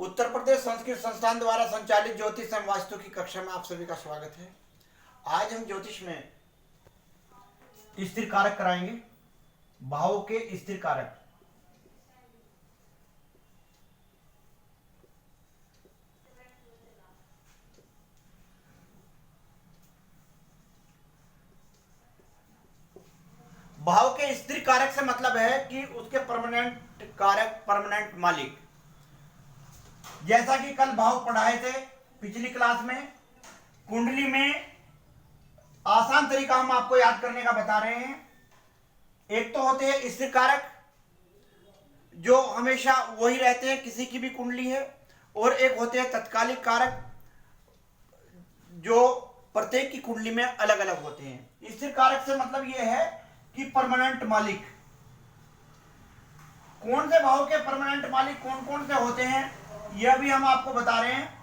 उत्तर प्रदेश संस्कृत संस्थान द्वारा संचालित ज्योतिष एवं वास्तु की कक्षा में आप सभी का स्वागत है। आज हम ज्योतिष में स्थिर कारक कराएंगे, भावों के स्थिर कारक। भाव के स्थिर कारक से मतलब है कि उसके परमानेंट कारक, परमानेंट मालिक। जैसा कि कल भाव पढ़ाए थे पिछली क्लास में, कुंडली में आसान तरीका हम आपको याद करने का बता रहे हैं। एक तो होते हैं स्थिर कारक जो हमेशा वही रहते हैं, किसी की भी कुंडली है, और एक होते हैं तत्कालिक कारक जो प्रत्येक की कुंडली में अलग अलग होते हैं। स्थिर कारक से मतलब यह है कि परमानेंट मालिक। कौन से भाव के परमानेंट मालिक कौन कौन से होते हैं यह भी हम आपको बता रहे हैं।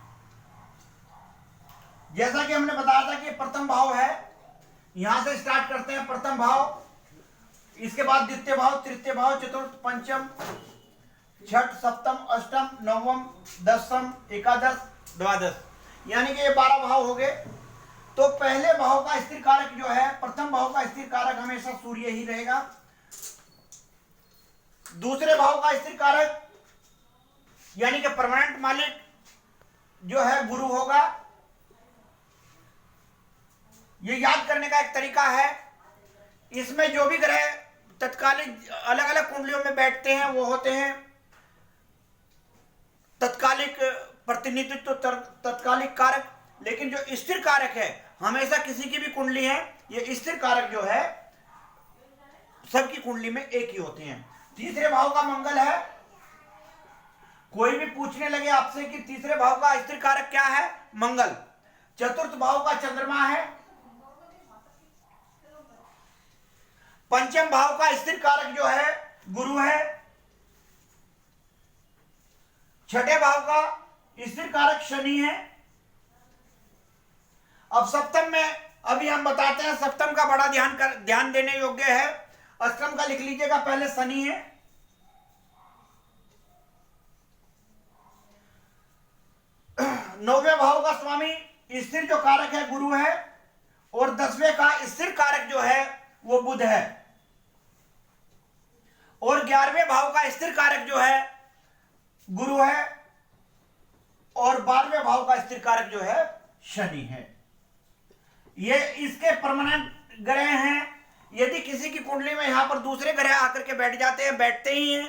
जैसा कि हमने बताया था कि प्रथम भाव है, यहां से स्टार्ट करते हैं। प्रथम भाव, इसके बाद द्वितीय भाव, तृतीय भाव, चतुर्थ, पंचम, छठ, सप्तम, अष्टम, नवम, दसम, एकादश, द्वादश, यानी कि ये 12 भाव हो गए। तो पहले भाव का स्थिर कारक जो है, प्रथम भाव का स्थिर कारक हमेशा सूर्य ही रहेगा। दूसरे भाव का स्थिर कारक यानी कि परमानेंट मालिक जो है गुरु होगा। ये याद करने का एक तरीका है। इसमें जो भी ग्रह तत्कालिक अलग अलग कुंडलियों में बैठते हैं वो होते हैं तत्कालिक प्रतिनिधित्व, तत्कालिक कारक। लेकिन जो स्थिर कारक है, हमेशा किसी की भी कुंडली है, ये स्थिर कारक जो है सबकी कुंडली में एक ही होते हैं। तीसरे भाव का मंगल है। कोई भी पूछने लगे आपसे कि तीसरे भाव का स्थिर कारक क्या है, मंगल। चतुर्थ भाव का चंद्रमा है। पंचम भाव का स्थिर कारक जो है गुरु है। छठे भाव का स्थिर कारक शनि है। अब सप्तम में अभी हम बताते हैं, सप्तम का बड़ा ध्यान देने योग्य है। अष्टम का लिख लीजिएगा, पहले शनि है। नौवें भाव का स्वामी स्थिर जो कारक है गुरु है, और 10वें का स्थिर कारक जो है वो बुध है, और 11वें भाव का स्थिर कारक जो है गुरु है, और 12वें भाव का स्थिर कारक जो है शनि है। ये इसके परमानेंट ग्रह हैं। यदि किसी की कुंडली में यहां पर दूसरे ग्रह आकर के बैठ जाते हैं, बैठते ही हैं,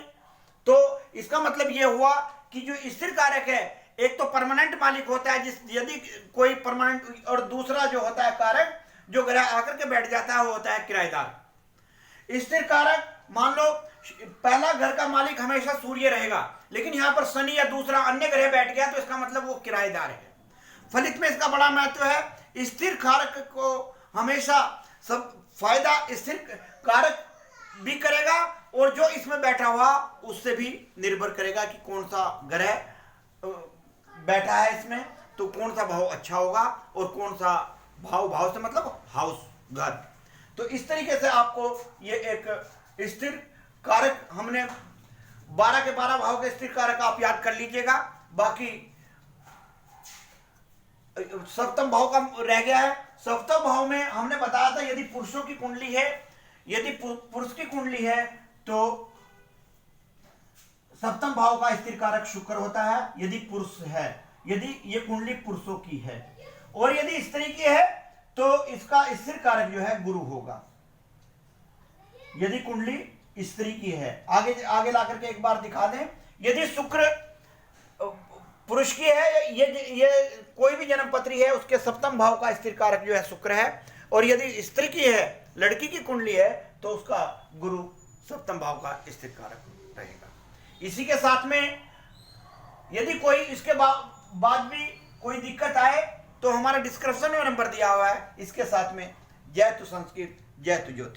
तो इसका मतलब यह हुआ कि जो स्थिर कारक है, एक तो परमानेंट मालिक होता है, यदि कोई परमानेंट, और दूसरा जो होता है कारक जो ग्रह आकर के बैठ जाता है वो होता है किराएदार। स्थिर कारक, मान लो पहला घर का मालिक हमेशा सूर्य रहेगा, लेकिन यहां पर शनि या दूसरा अन्य ग्रह बैठ गया तो इसका मतलब वो किराएदार है। फलित में इसका बड़ा महत्व है। स्थिर कारक को हमेशा सब फायदा स्थिर कारक भी करेगा, और जो इसमें बैठा हुआ उससे भी निर्भर करेगा कि कौन सा ग्रह बैठा है इसमें, तो कौन सा भाव अच्छा होगा, और कौन सा भाव, भाव से मतलब हाउस, घर। तो इस तरीके से आपको ये एक स्थिर कारक, हमने 12 के 12 भाव के स्थिर कारक आप याद कर लीजिएगा। बाकी सप्तम भाव का रह गया है। सप्तम भाव में हमने बताया था यदि पुरुषों की कुंडली है, यदि पुरुष की कुंडली है तो सप्तम भाव का स्थिर कारक शुक्र होता है, यदि पुरुष है, यदि ये कुंडली पुरुषों की है। और यदि स्त्री की है तो इसका स्थिर कारक जो है गुरु होगा, यदि कुंडली स्त्री की है। आगे आगे ला करके एक बार दिखा दें। यदि शुक्र पुरुष की है, ये कोई भी जन्मपत्री है, उसके सप्तम भाव का स्थिर कारक जो है शुक्र है, और यदि स्त्री की है, लड़की की कुंडली है, तो उसका गुरु सप्तम भाव का स्थिर कारक रहेगा। इसी के साथ में यदि कोई इसके बाद भी कोई दिक्कत आए तो हमारा डिस्क्रिप्शन में नंबर दिया हुआ है, इसके साथ में। जय तु संस्कृत, जय तु ज्योति।